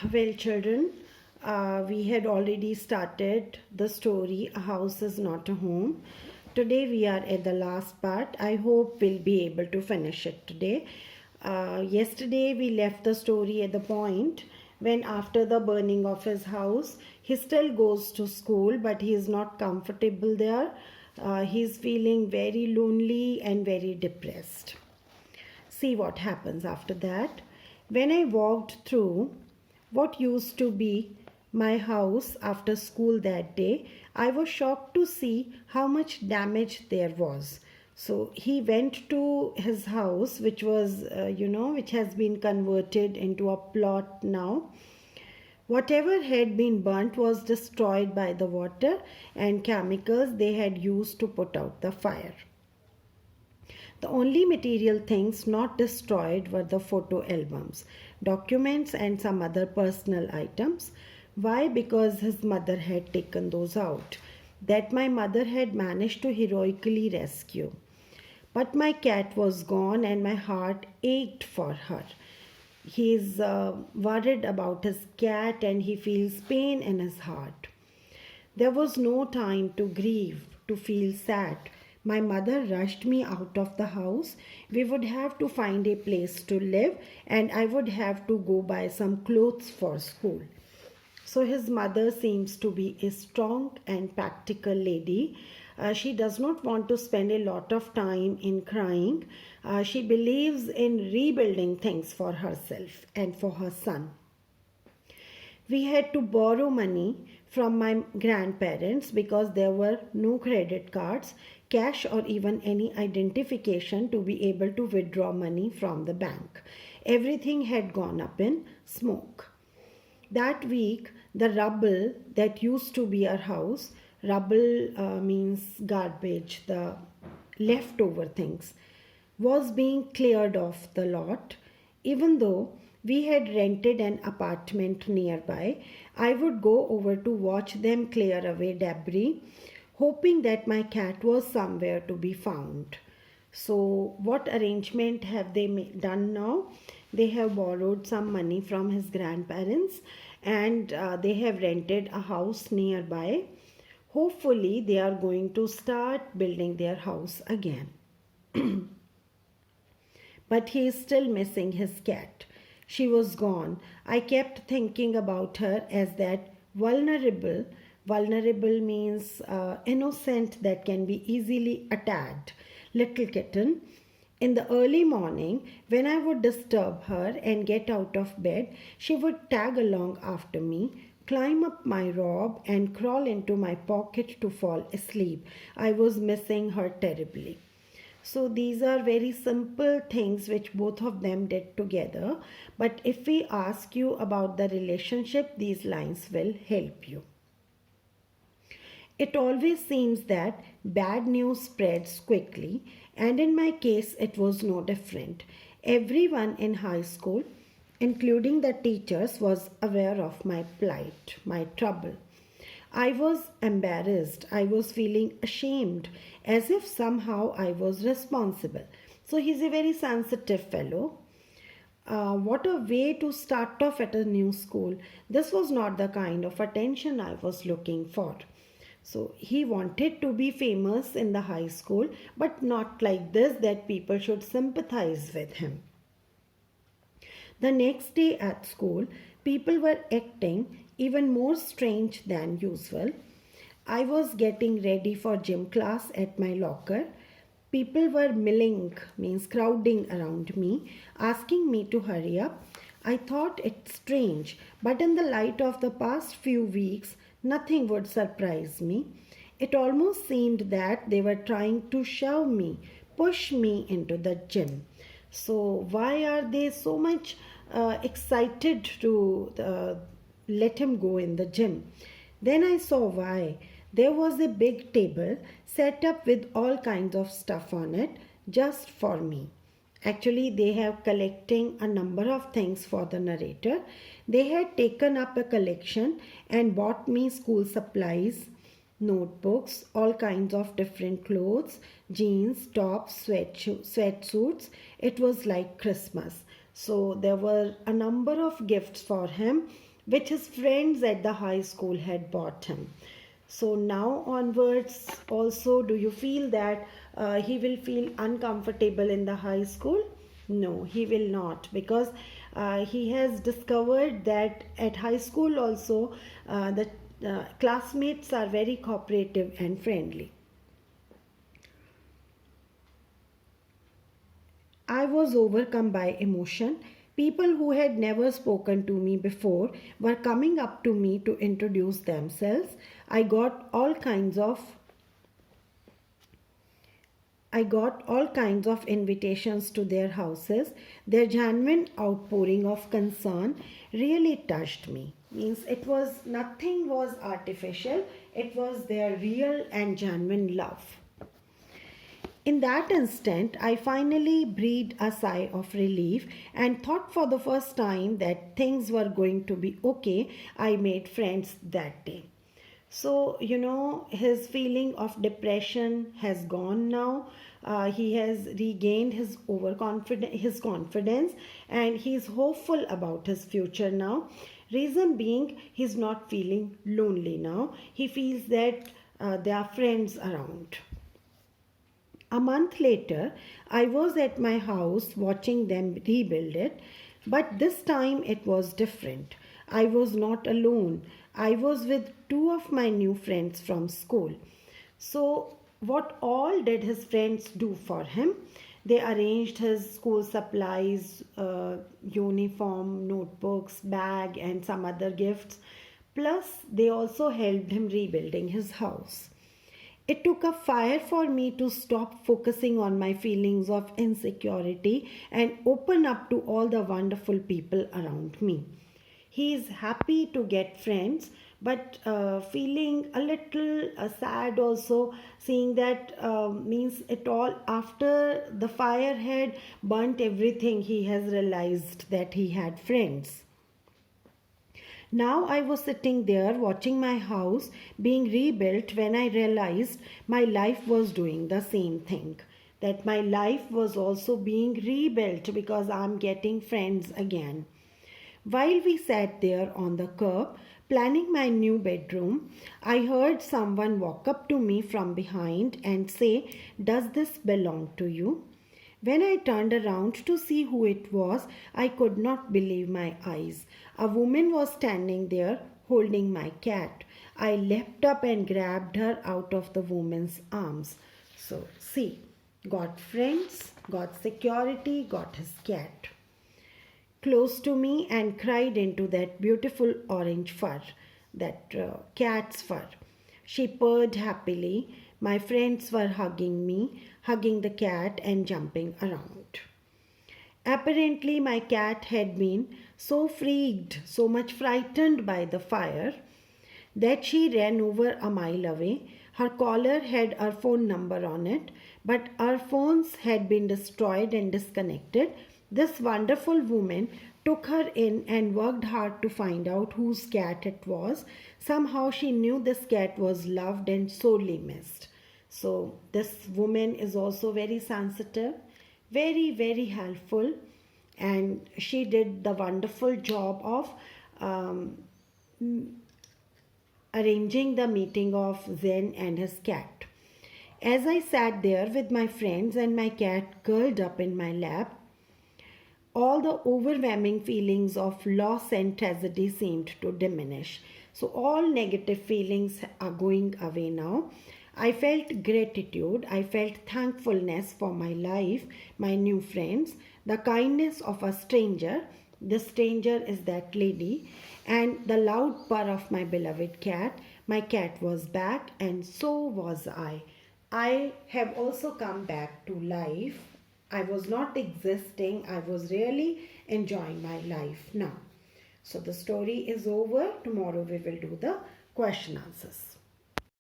Well, children, we had already started the story A House is Not a Home. Today we are at the last part. I hope we'll be able to finish it today. Yesterday we left the story at the point when, after the burning of his house, he still goes to school but he is not comfortable there. He's feeling very lonely and very depressed. See what happens after that. When I walked through what used to be my house after school that day, I was shocked to see how much damage there was. So he went to his house, which was, which has been converted into a plot now. Whatever had been burnt was destroyed by the water and chemicals they had used to put out the fire. The only material things not destroyed were the photo albums, documents, and some other personal items. Why? Because his mother had taken those out, that my mother had managed to heroically rescue. But my cat was gone and my heart ached for her. He's worried about his cat and he feels pain in his heart. There was no time to grieve, to feel sad. My mother rushed me out of the house. We would have to find a place to live, and I would have to go buy some clothes for school. So, his mother seems to be a strong and practical lady. She does not want to spend a lot of time in crying. She believes in rebuilding things for herself and for her son. We had to borrow money from my grandparents because there were no credit cards, cash, or even any identification to be able to withdraw money from the bank. Everything had gone up in smoke. That week, the rubble that used to be our house, rubble means garbage, the leftover things, was being cleared off the lot. Even though we had rented an apartment nearby, I would go over to watch them clear away debris, hoping that my cat was somewhere to be found. So, what arrangement have they done now? They have borrowed some money from his grandparents and they have rented a house nearby. Hopefully, they are going to start building their house again. But he is still missing his cat. She was gone. I kept thinking about her as that vulnerable means innocent, that can be easily attacked little kitten. In the early morning, when I would disturb her and get out of bed, she would tag along after me, climb up my robe, and crawl into my pocket to fall asleep. I was missing her terribly. So these are very simple things which both of them did together. But if we ask you about the relationship, these lines will help you. It always seems that bad news spreads quickly, and in my case, it was no different. Everyone in high school, including the teachers, was aware of my plight, my trouble. I was embarrassed. I was feeling ashamed, as if somehow I was responsible. So he's a very sensitive fellow. What a way to start off at a new school. This was not the kind of attention I was looking for. So he wanted to be famous in the high school, but not like this, that people should sympathize with him. The next day at school, people were acting even more strange than usual. I was getting ready for gym class at my locker. People were milling, means crowding around me, asking me to hurry up. I thought it strange, but in the light of the past few weeks, nothing would surprise me. It almost seemed that they were trying to shove me, push me into the gym. So, why are they so much excited to let him go in the gym? Then I saw why. There was a big table set up with all kinds of stuff on it just for me. Actually, they have collecting a number of things for the narrator. They had taken up a collection and bought me school supplies, notebooks, all kinds of different clothes, jeans, tops, sweatsuits. It was like Christmas. So there were a number of gifts for him, which his friends at the high school had bought him. So now onwards, also, do you feel that he will feel uncomfortable in the high school? No, he will not, because he has discovered that at high school also the classmates are very cooperative and friendly. I was overcome by emotion. People who had never spoken to me before were coming up to me to introduce themselves. I got all kinds of invitations to their houses. Their genuine outpouring of concern really touched me. Means it was nothing was artificial. It was their real and genuine love. In that instant, I finally breathed a sigh of relief and thought for the first time that things were going to be okay. I made friends that day. So, his feeling of depression has gone now. He has regained his confidence, and he's hopeful about his future now. Reason being, he's not feeling lonely now. He feels that there are friends around. A month later, I was at my house watching them rebuild it, but this time it was different. I was not alone. I was with two of my new friends from school. So, what all did his friends do for him? They arranged his school supplies, uniform, notebooks, bag, and some other gifts. Plus, they also helped him rebuilding his house. It took a fire for me to stop focusing on my feelings of insecurity and open up to all the wonderful people around me. He is happy to get friends, but feeling a little sad also, seeing that means it all after the fire had burnt everything, he has realized that he had friends. Now I was sitting there watching my house being rebuilt when I realized my life was doing the same thing. That my life was also being rebuilt because I'm getting friends again. While we sat there on the curb planning my new bedroom, I heard someone walk up to me from behind and say, "Does this belong to you?" When I turned around to see who it was, I could not believe my eyes. A woman was standing there holding my cat. I leapt up and grabbed her out of the woman's arms. So, see, got friends, got security, got his cat close to me and cried into that beautiful orange fur, that cat's fur. She purred happily. My friends were hugging me, hugging the cat and jumping around. Apparently, my cat had been so freaked, so much frightened by the fire, that she ran over a mile away. Her collar had our phone number on it, but our phones had been destroyed and disconnected. This wonderful woman took her in and worked hard to find out whose cat it was. Somehow she knew this cat was loved and sorely missed. So, this woman is also very sensitive, very, very helpful, and she did the wonderful job of um, arranging the meeting of Zen and his cat. As I sat there with my friends and my cat curled up in my lap, all the overwhelming feelings of loss and tragedy seemed to diminish. So, all negative feelings are going away now. I felt gratitude, I felt thankfulness for my life, my new friends, the kindness of a stranger. The stranger is that lady, and the loud purr of my beloved cat. My cat was back, and so was I. I have also come back to life. I was not existing, I was really enjoying my life now. So the story is over. Tomorrow we will do the question answers.